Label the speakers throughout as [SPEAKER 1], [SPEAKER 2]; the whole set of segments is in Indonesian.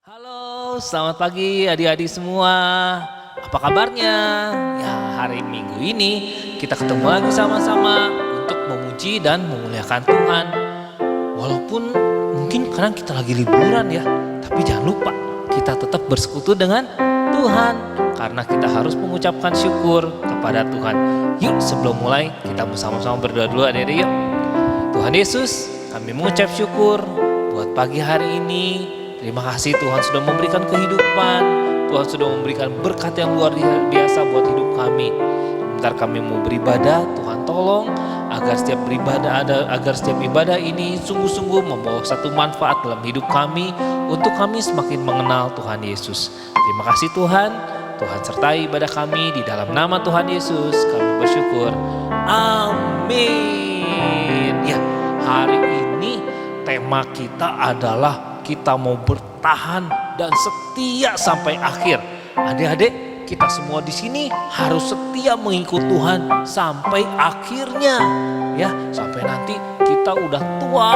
[SPEAKER 1] Halo, selamat pagi adik-adik semua. Apa kabarnya? Ya, hari Minggu ini kita ketemu lagi sama-sama untuk memuji dan memuliakan Tuhan. Walaupun mungkin kadang kita lagi liburan ya, tapi jangan lupa kita tetap bersekutu dengan Tuhan karena kita harus mengucapkan syukur kepada Tuhan. Yuk, sebelum mulai kita bersama-sama berdoa dulu adik-adik yuk. Tuhan Yesus, kami mengucap syukur buat pagi hari ini. Terima kasih Tuhan sudah memberikan kehidupan, Tuhan sudah memberikan berkat yang luar biasa buat hidup kami. Sebentar kami mau beribadah, Tuhan tolong agar setiap ibadah ini sungguh-sungguh membawa satu manfaat dalam hidup kami untuk kami semakin mengenal Tuhan Yesus. Terima kasih Tuhan, Tuhan sertai ibadah kami di dalam nama Tuhan Yesus kami bersyukur. Amin. Ya, hari ini tema kita adalah kita mau bertahan dan setia sampai akhir. Adik-adik, kita semua di sini harus setia mengikut Tuhan sampai akhirnya. Ya, sampai nanti kita udah tua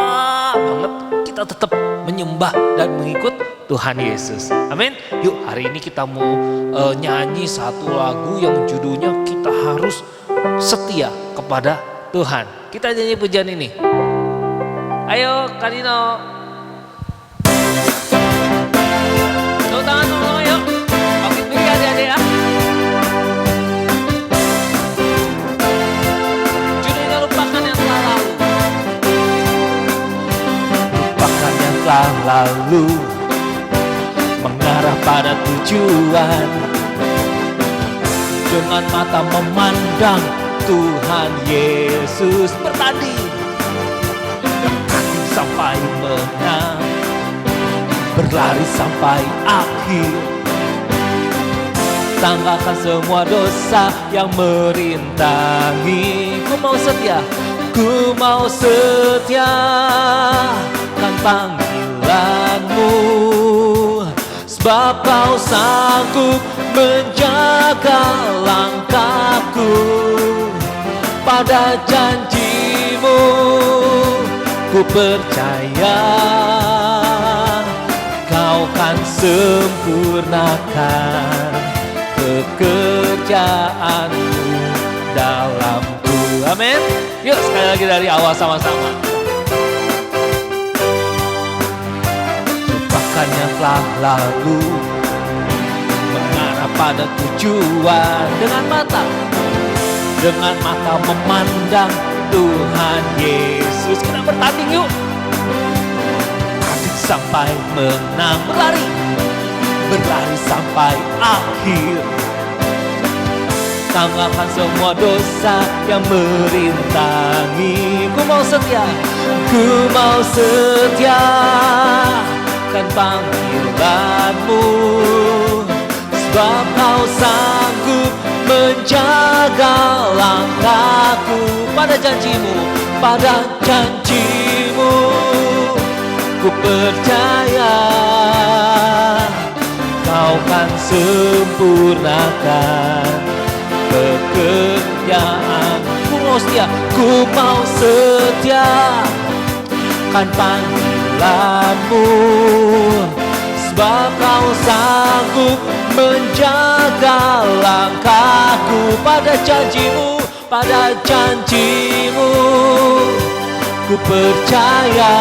[SPEAKER 1] banget, kita tetap menyembah dan mengikut Tuhan Yesus. Amin. Yuk, hari ini kita mau nyanyi satu lagu yang judulnya kita harus setia kepada Tuhan. Kita nyanyi pujian ini. Ayo, Kanino. Tangan sama-sama yuk. Oke, beri adik-adik ya. Judulnya lupakan yang telah lalu. Lupakan yang telah lalu, mengarah pada tujuan. Dengan mata memandang Tuhan Yesus bertanding, sampai menang, berlari sampai akhir. Tanggalkan semua dosa yang merintangi. Ku mau setia, ku mau setia kan panggilanmu, sebab kau sanggup menjaga langkahku. Pada janjimu ku percaya, kau kan sempurnakan pekerjaanmu dalamku. Amin. Yuk sekali lagi dari awal sama-sama. Lupakan yang telah lalu, mengarah pada tujuan. Dengan mata memandang Tuhan Yesus. Kita bertanding yuk. Sampai menang, berlari sampai akhir. Tanggalkan semua dosa yang merintangi. Ku mau setia kan panggilanmu, sebab kau sanggup menjaga langkahku. Pada janjimu ku percaya, kau kan sempurnakan pekerjaan. Ku mau setia kan panggilanmu, sebab kau sanggup menjaga langkahku. Pada janjimu ku percaya,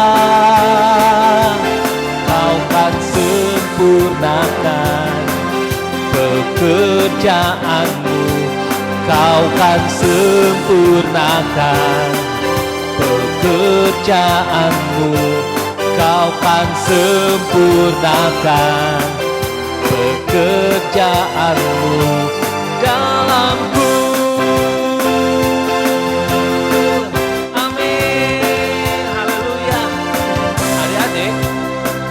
[SPEAKER 1] kau kan sempurnakan pekerjaanmu. Kau kan sempurnakan pekerjaanmu. Kau kan sempurnakan pekerjaanmu dalamku.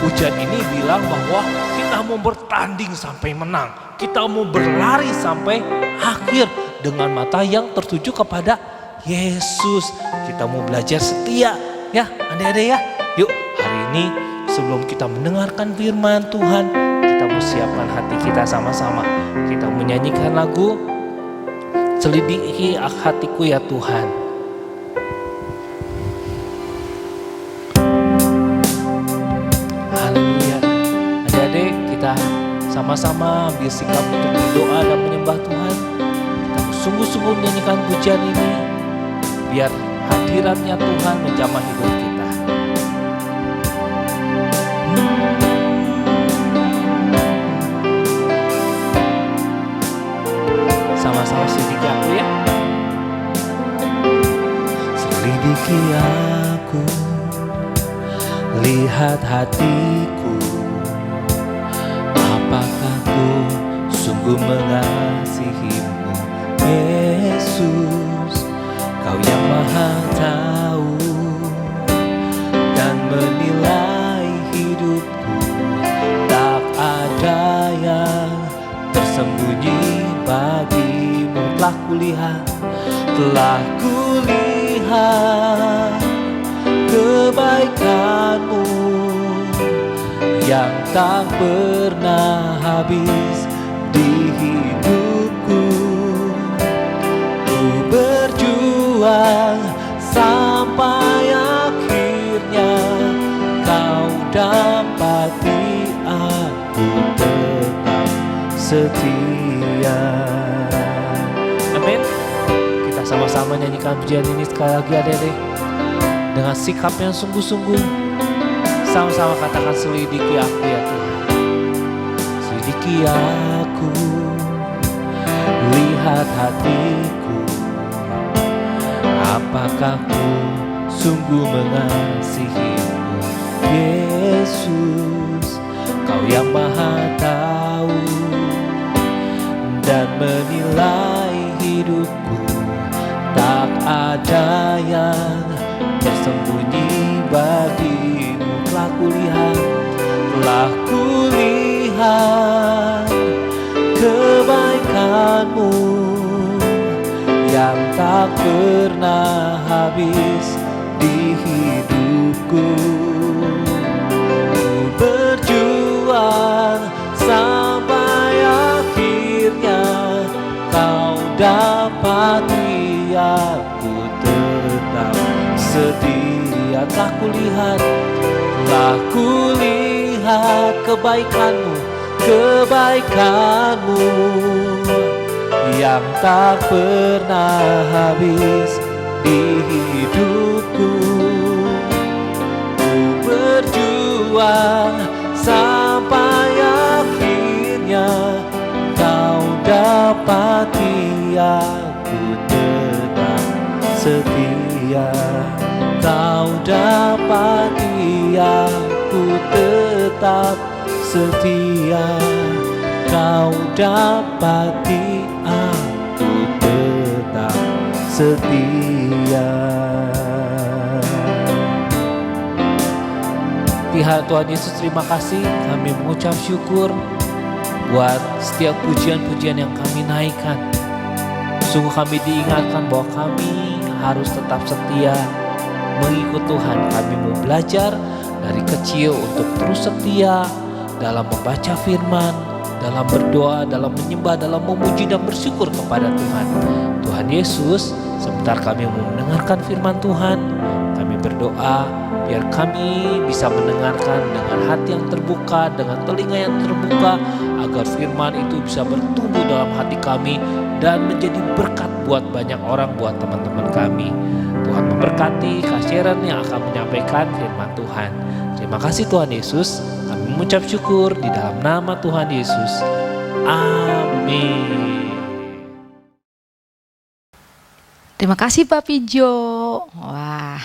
[SPEAKER 1] Pujian ini bilang bahwa kita mau bertanding sampai menang, kita mau berlari sampai akhir dengan mata yang tertuju kepada Yesus. Kita mau belajar setia ya adik-adik ya. Yuk hari ini sebelum kita mendengarkan firman Tuhan, kita mau siapkan hati kita sama-sama. Kita menyanyikan lagu Selidiki Hatiku Ya Tuhan. Haleluya. Adik-adik, sama-sama ambil sikap untuk berdoa dan menyembah Tuhan. Kita sungguh-sungguh menyanyikan pujian ini, biar hadiratnya Tuhan menjamah hidup kita. Sama-sama selidiki aku ya. Selidiki aku, lihat hatiku, apakah ku sungguh mengasihimu, Yesus. Kau yang maha tahu dan menilai hidupku, tak ada yang tersembunyi bagimu. Telah kulihat kebaikanmu yang tak pernah habis di hidupku. Ku berjuang sampai akhirnya kau dapati aku tetap setia. Amin. Kita sama-sama nyanyikan pujian ini sekali lagi adik-adik, dengan sikap yang sungguh-sungguh. Sama-sama katakan, selidiki aku ya Tuhan. Selidiki aku, lihat hatiku, apakah ku sungguh mengasihimu, Yesus. Kau yang maha tahu dan menilai hidupku, tak ada yang tersembunyi bagimu. Telah kulihat kebaikanmu yang tak pernah habis di hidupku. Ku berjuang sampai akhirnya kau dapati aku tetap setia. Telah kulihat kebaikanmu yang tak pernah habis di hidupku. Ku berjuang sampai akhirnya kau dapati aku tetap setia. Kau dapati aku tetap setia. Kau dapati aku tetap setia. Tuhan Yesus, terima kasih. Kami mengucap syukur buat setiap pujian-pujian yang kami naikkan. Sungguh kami diingatkan bahwa kami harus tetap setia mengikut Tuhan. Kami mau belajar dari kecil untuk terus setia dalam membaca firman, dalam berdoa, dalam menyembah, dalam memuji dan bersyukur kepada Tuhan. Tuhan Yesus, sebentar kami mau mendengarkan firman Tuhan. Kami berdoa biar kami bisa mendengarkan dengan hati yang terbuka, dengan telinga yang terbuka, agar firman itu bisa bertumbuh dalam hati kami dan menjadi berkat buat banyak orang, buat teman-teman kami. Tuhan memberkati Kak Sharon yang akan menyampaikan firman Tuhan. Terima kasih Tuhan Yesus. Kami mengucap syukur di dalam nama Tuhan Yesus. Amin.
[SPEAKER 2] Terima kasih Pak Pijo. Wah,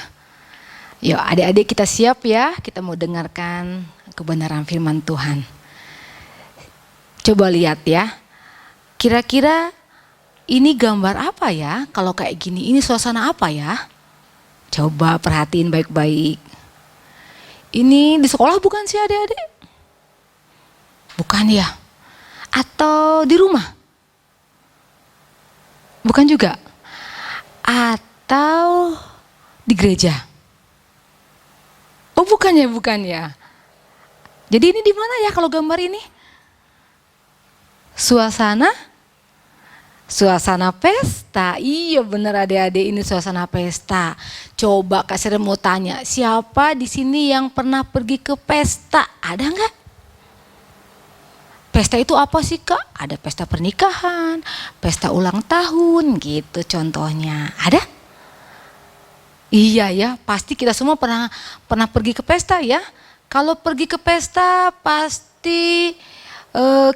[SPEAKER 2] yuk adik-adik kita siap ya. Kita mau dengarkan kebenaran firman Tuhan. Coba lihat ya. Kira-kira ini gambar apa ya? Kalau kayak gini, ini suasana apa ya? Coba perhatiin baik-baik. Ini di sekolah bukan sih adik-adik? Bukan ya? Atau di rumah? Bukan juga? Atau di gereja? Oh bukan ya. Jadi ini di mana ya kalau gambar ini? Suasana pesta. Iya bener adik-adik, ini suasana pesta. Coba Kak Sharon mau tanya, siapa di sini yang pernah pergi ke pesta? Ada nggak? Pesta itu apa sih Kak? Ada pesta pernikahan, pesta ulang tahun gitu contohnya. Ada? Iya ya, pasti kita semua pernah pergi ke pesta ya. Kalau pergi ke pesta pasti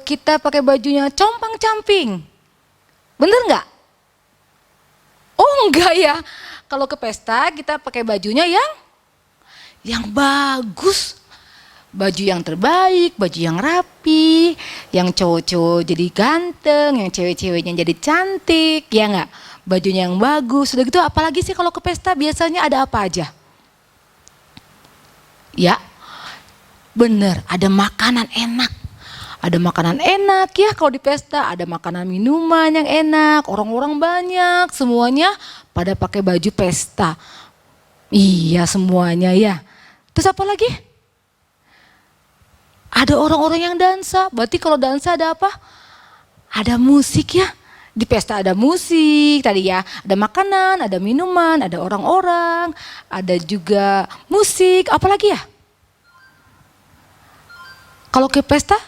[SPEAKER 2] kita pakai bajunya compang-camping. Bener nggak? Oh enggak ya. Kalau ke pesta kita pakai bajunya yang bagus. Baju yang terbaik, baju yang rapi, yang cowok-cowok jadi ganteng, yang cewek-ceweknya jadi cantik, ya enggak? Bajunya yang bagus, sudah gitu apalagi sih kalau ke pesta biasanya ada apa aja? Ya, bener, ada makanan enak. Ada makanan enak ya kalau di pesta, ada makanan minuman yang enak, orang-orang banyak, semuanya pada pakai baju pesta. Iya semuanya ya. Terus apa lagi? Ada orang-orang yang dansa, berarti kalau dansa ada apa? Ada musik ya. Di pesta ada musik tadi ya, ada makanan, ada minuman, ada orang-orang, ada juga musik, apalagi ya? Kalau ke pesta,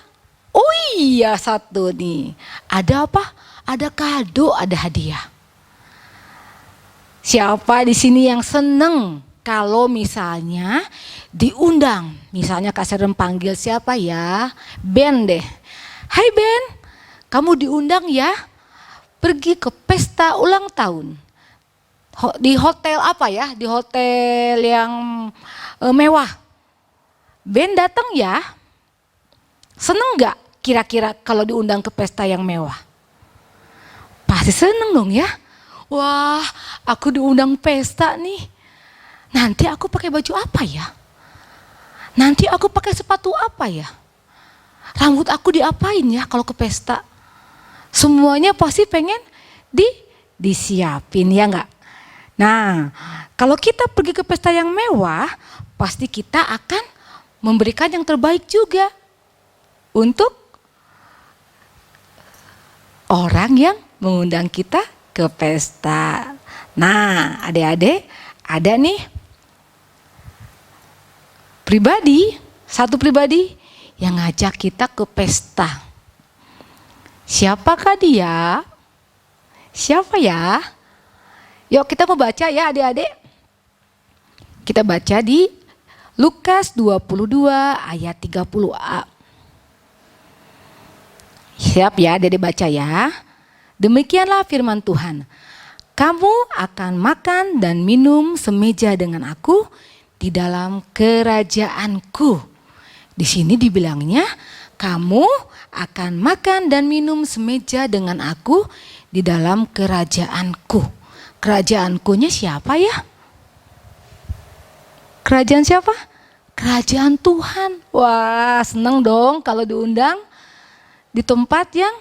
[SPEAKER 2] oh iya satu nih, ada apa? Ada kado, ada hadiah. Siapa di sini yang seneng kalau misalnya diundang? Misalnya Kak Seren panggil siapa ya? Ben deh. Hai Ben, kamu diundang ya? Pergi ke pesta ulang tahun. Di hotel apa ya? Di hotel yang mewah. Ben datang ya? Seneng gak kira-kira kalau diundang ke pesta yang mewah? Pasti seneng dong ya. Wah, aku diundang pesta nih. Nanti aku pakai baju apa ya? Nanti aku pakai sepatu apa ya? Rambut aku diapain ya kalau ke pesta? Semuanya pasti pengen disiapin ya enggak? Nah, kalau kita pergi ke pesta yang mewah, pasti kita akan memberikan yang terbaik juga untuk orang yang mengundang kita ke pesta. Nah, adik-adik, ada nih satu pribadi yang ngajak kita ke pesta. Siapakah dia? Siapa ya? Yuk kita mau baca ya adik-adik. Kita baca di Lukas 22 ayat 30a. Siap ya adik-adik baca ya. Demikianlah firman Tuhan. Kamu akan makan dan minum semeja dengan aku di dalam kerajaanku. Di sini dibilangnya kamu akan makan dan minum semeja dengan aku di dalam kerajaanku. Kerajaankunya siapa ya? Kerajaan siapa? Kerajaan Tuhan. Wah, senang dong kalau diundang di tempat yang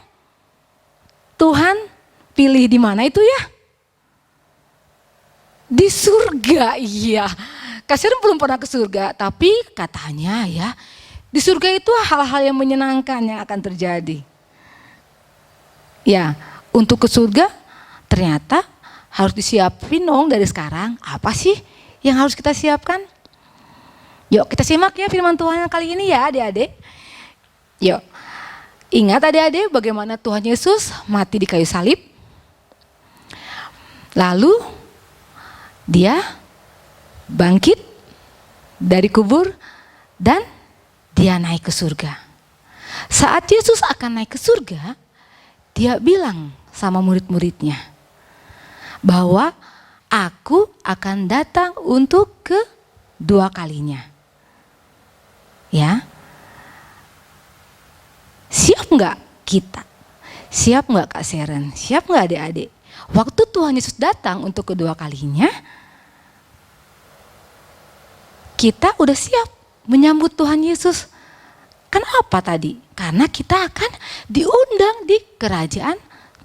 [SPEAKER 2] Tuhan pilih. Di mana itu ya? Di surga, iya. Kak Seren belum pernah ke surga, tapi katanya ya, di surga itu hal-hal yang menyenangkan yang akan terjadi. Ya, untuk ke surga ternyata harus disiapin dong dari sekarang. Apa sih yang harus kita siapkan? Yuk kita simak ya firman Tuhan kali ini ya adik-adik. Yuk, ingat adik-adik bagaimana Tuhan Yesus mati di kayu salib. Lalu dia bangkit dari kubur dan dia naik ke surga. Saat Yesus akan naik ke surga, dia bilang sama murid-muridnya bahwa aku akan datang untuk kedua kalinya. Ya, siap nggak kita? Siap nggak Kak Seren? Siap nggak adik-adik? Waktu Tuhan Yesus datang untuk kedua kalinya, kita udah siap menyambut Tuhan Yesus. Kenapa tadi? Karena kita akan diundang di kerajaan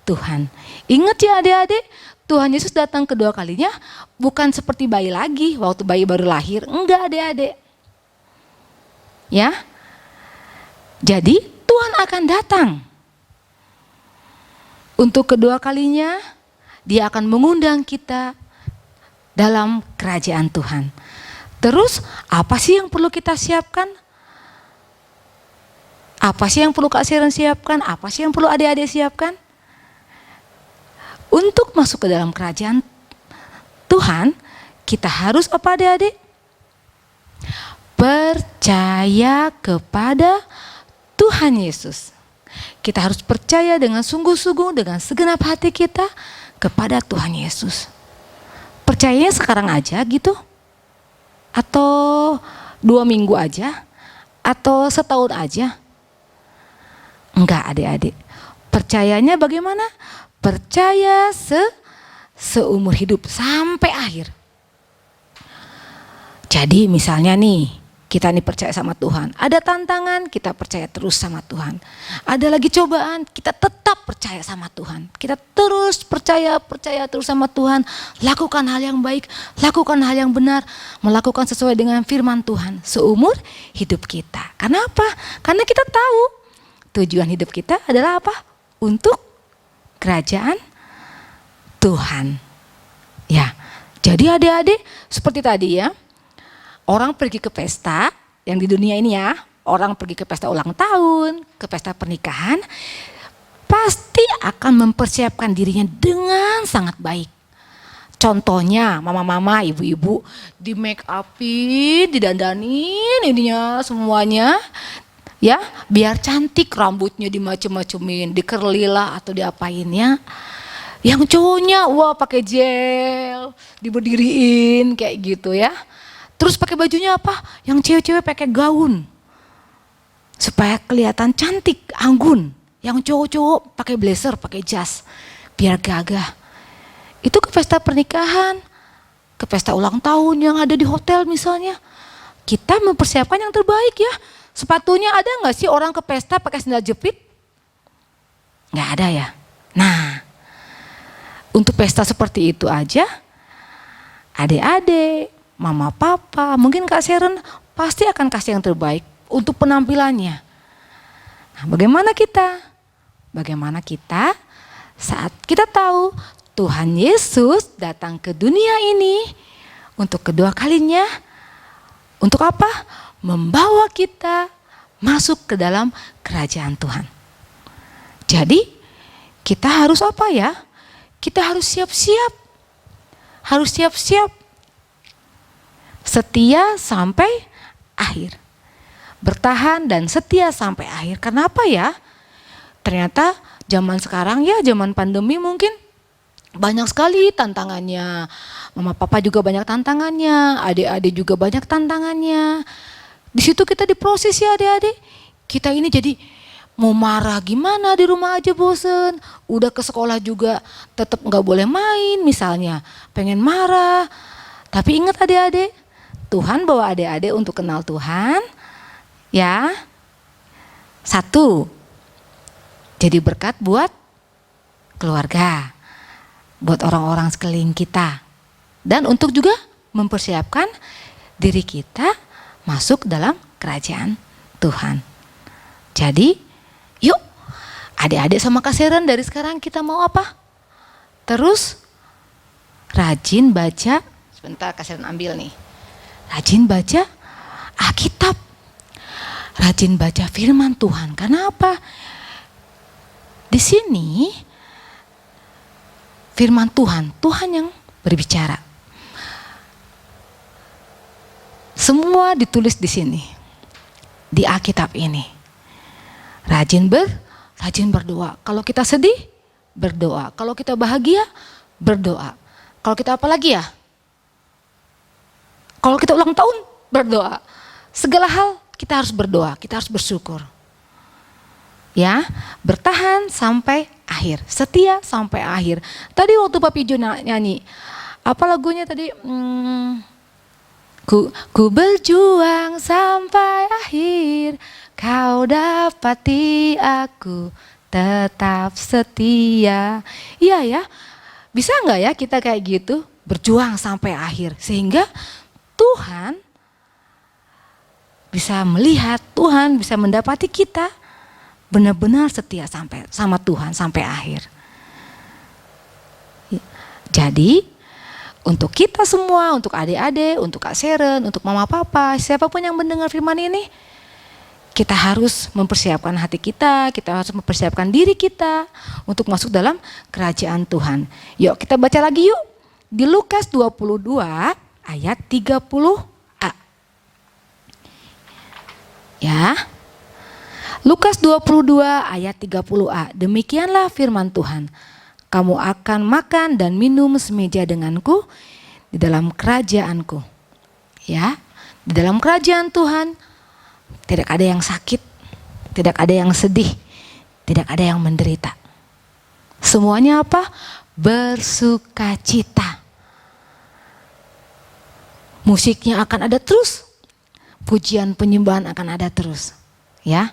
[SPEAKER 2] Tuhan. Ingat ya adik-adik, Tuhan Yesus datang kedua kalinya bukan seperti bayi lagi waktu bayi baru lahir. Enggak adik-adik. Ya. Jadi Tuhan akan datang. Untuk kedua kalinya dia akan mengundang kita dalam kerajaan Tuhan. Terus apa sih yang perlu kita siapkan? Apa sih yang perlu Kak Sharon siapkan? Apa sih yang perlu adik-adik siapkan? Untuk masuk ke dalam kerajaan Tuhan, kita harus apa adik-adik? Percaya kepada Tuhan Yesus. Kita harus percaya dengan sungguh-sungguh, dengan segenap hati kita kepada Tuhan Yesus. Percayanya sekarang aja gitu? Atau 2 minggu aja? Atau setahun aja? Enggak adik-adik. Percayanya bagaimana? Percaya seumur hidup sampai akhir. Jadi misalnya nih, kita nih percaya sama Tuhan. Ada tantangan, kita percaya terus sama Tuhan. Ada lagi cobaan, kita tetap percaya sama Tuhan. Kita terus percaya terus sama Tuhan. Lakukan hal yang baik, lakukan hal yang benar, melakukan sesuai dengan firman Tuhan seumur hidup kita. Karena apa? Karena kita tahu tujuan hidup kita adalah apa? Untuk kerajaan Tuhan. Ya, jadi adik-adik seperti tadi ya. Orang pergi ke pesta, yang di dunia ini ya, orang pergi ke pesta ulang tahun, ke pesta pernikahan, pasti akan mempersiapkan dirinya dengan sangat baik. Contohnya mama-mama, ibu-ibu di make upin, didandanin ininya semuanya. Ya, biar cantik, rambutnya dimacem-macemin, dikerlilah atau diapainnya. Yang cowoknya wah pakai gel, diberdiriin kayak gitu ya. Terus pakai bajunya apa? Yang cewek-cewek pakai gaun. Supaya kelihatan cantik, anggun. Yang cowok-cowok pakai blazer, pakai jas, biar gagah. Itu ke pesta pernikahan, ke pesta ulang tahun yang ada di hotel misalnya. Kita mempersiapkan yang terbaik ya. Sepatunya ada nggak sih orang ke pesta pakai sandal jepit? Nggak ada ya. Nah, untuk pesta seperti itu aja, adik-adik, mama papa, mungkin Kak Sharon pasti akan kasih yang terbaik untuk penampilannya. Nah, bagaimana kita? Bagaimana kita saat kita tahu Tuhan Yesus datang ke dunia ini untuk kedua kalinya, untuk apa? Membawa kita masuk ke dalam kerajaan Tuhan. Jadi kita harus apa ya? Kita harus siap-siap. Harus siap-siap. Setia sampai akhir. Bertahan dan setia sampai akhir. Kenapa ya? Ternyata zaman sekarang ya, zaman pandemi mungkin banyak sekali tantangannya. Mama papa juga banyak tantangannya, adik-adik juga banyak tantangannya. Di situ kita diproses ya adik-adik. Kita ini jadi mau marah gimana di rumah aja bosen. Udah ke sekolah juga tetap gak boleh main misalnya. Pengen marah. Tapi ingat adik-adik, Tuhan bawa adik-adik untuk kenal Tuhan. Ya. 1, jadi berkat buat keluarga. Buat orang-orang sekeliling kita. Dan untuk juga mempersiapkan diri kita masuk dalam kerajaan Tuhan. Jadi, yuk adik-adik sama Kak Sharon dari sekarang kita mau apa? Terus rajin baca, sebentar Kak Sharon ambil nih. Rajin baca Alkitab. Rajin baca firman Tuhan. Karena apa? Di sini firman Tuhan, Tuhan yang berbicara. Semua ditulis di sini, di Alkitab ini. Rajin berdoa. Kalau kita sedih, berdoa. Kalau kita bahagia, berdoa. Kalau kita apa lagi ya? Kalau kita ulang tahun, berdoa. Segala hal kita harus berdoa, kita harus bersyukur. Ya, bertahan sampai akhir, setia sampai akhir. Tadi waktu Papi Jo nyanyi, apa lagunya tadi? Ku berjuang sampai akhir, kau dapati aku tetap setia. Iya ya, bisa nggak ya kita kayak gitu, berjuang sampai akhir, sehingga Tuhan bisa melihat, Tuhan bisa mendapati kita benar-benar setia sampai sama Tuhan sampai akhir. Jadi untuk kita semua, untuk adik-adik, untuk Kak Sharon, untuk mama papa, siapapun yang mendengar firman ini, kita harus mempersiapkan hati kita harus mempersiapkan diri kita untuk masuk dalam kerajaan Tuhan. Yuk kita baca lagi yuk. Di Lukas 22 ayat 30a. Ya. Lukas 22 ayat 30a. Demikianlah firman Tuhan. Kamu akan makan dan minum semeja denganku di dalam kerajaanku. Ya, di dalam kerajaan Tuhan tidak ada yang sakit, tidak ada yang sedih, tidak ada yang menderita. Semuanya apa? Bersukacita. Musiknya akan ada terus, pujian penyembahan akan ada terus. Ya,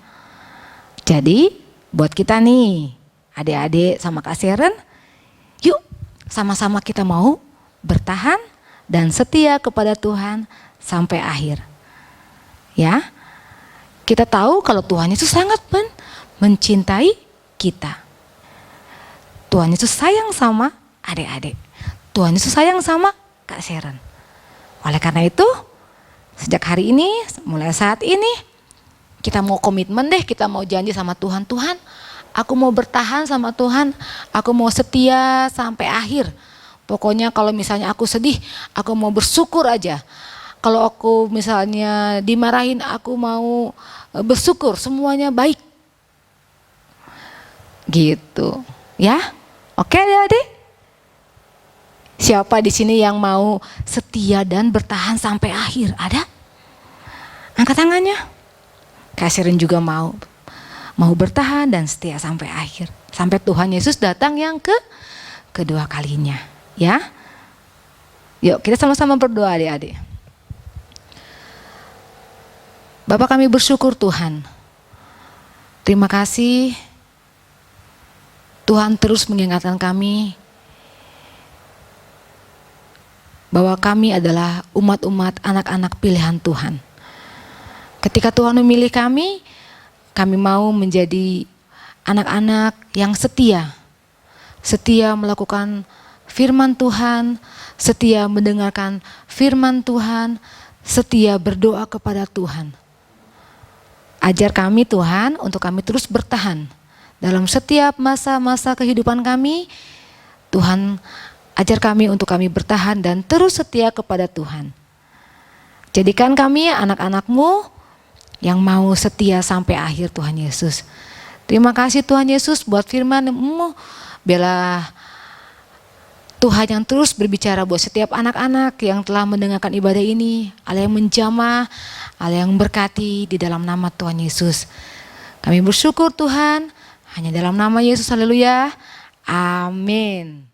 [SPEAKER 2] jadi buat kita nih, adik-adik sama Kak Sharon, yuk sama-sama kita mau bertahan dan setia kepada Tuhan sampai akhir. Ya, kita tahu kalau Tuhan Yesus sangat mencintai kita. Tuhan Yesus sayang sama adik-adik. Tuhan Yesus sayang sama Kak Sharon. Oleh karena itu, sejak hari ini, mulai saat ini, kita mau komitmen deh, kita mau janji sama Tuhan. Tuhan, aku mau bertahan sama Tuhan, aku mau setia sampai akhir. Pokoknya kalau misalnya aku sedih, aku mau bersyukur aja. Kalau aku misalnya dimarahin, aku mau bersyukur, semuanya baik. Gitu, ya. Oke adik-adik? Siapa di sini yang mau setia dan bertahan sampai akhir? Ada? Angkat tangannya. Kak Sharon juga mau bertahan dan setia sampai akhir. Sampai Tuhan Yesus datang yang kedua kalinya. Ya. Yuk kita sama-sama berdoa adik-adik. Bapak kami bersyukur Tuhan. Terima kasih Tuhan terus mengingatkan kami bahwa kami adalah umat-umat anak-anak pilihan Tuhan. Ketika Tuhan memilih kami mau menjadi anak-anak yang setia melakukan firman Tuhan, setia mendengarkan firman Tuhan, setia berdoa kepada Tuhan. Ajar kami Tuhan untuk kami terus bertahan dalam setiap masa-masa kehidupan kami. Tuhan ajar kami untuk kami bertahan dan terus setia kepada Tuhan. Jadikan kami anak-anak-Mu yang mau setia sampai akhir Tuhan Yesus. Terima kasih Tuhan Yesus buat firman-Mu. Biarlah Tuhan yang terus berbicara buat setiap anak-anak yang telah mendengarkan ibadah ini. Allah yang menjamah, Allah yang berkati di dalam nama Tuhan Yesus. Kami bersyukur Tuhan, hanya dalam nama Yesus, haleluya. Amin.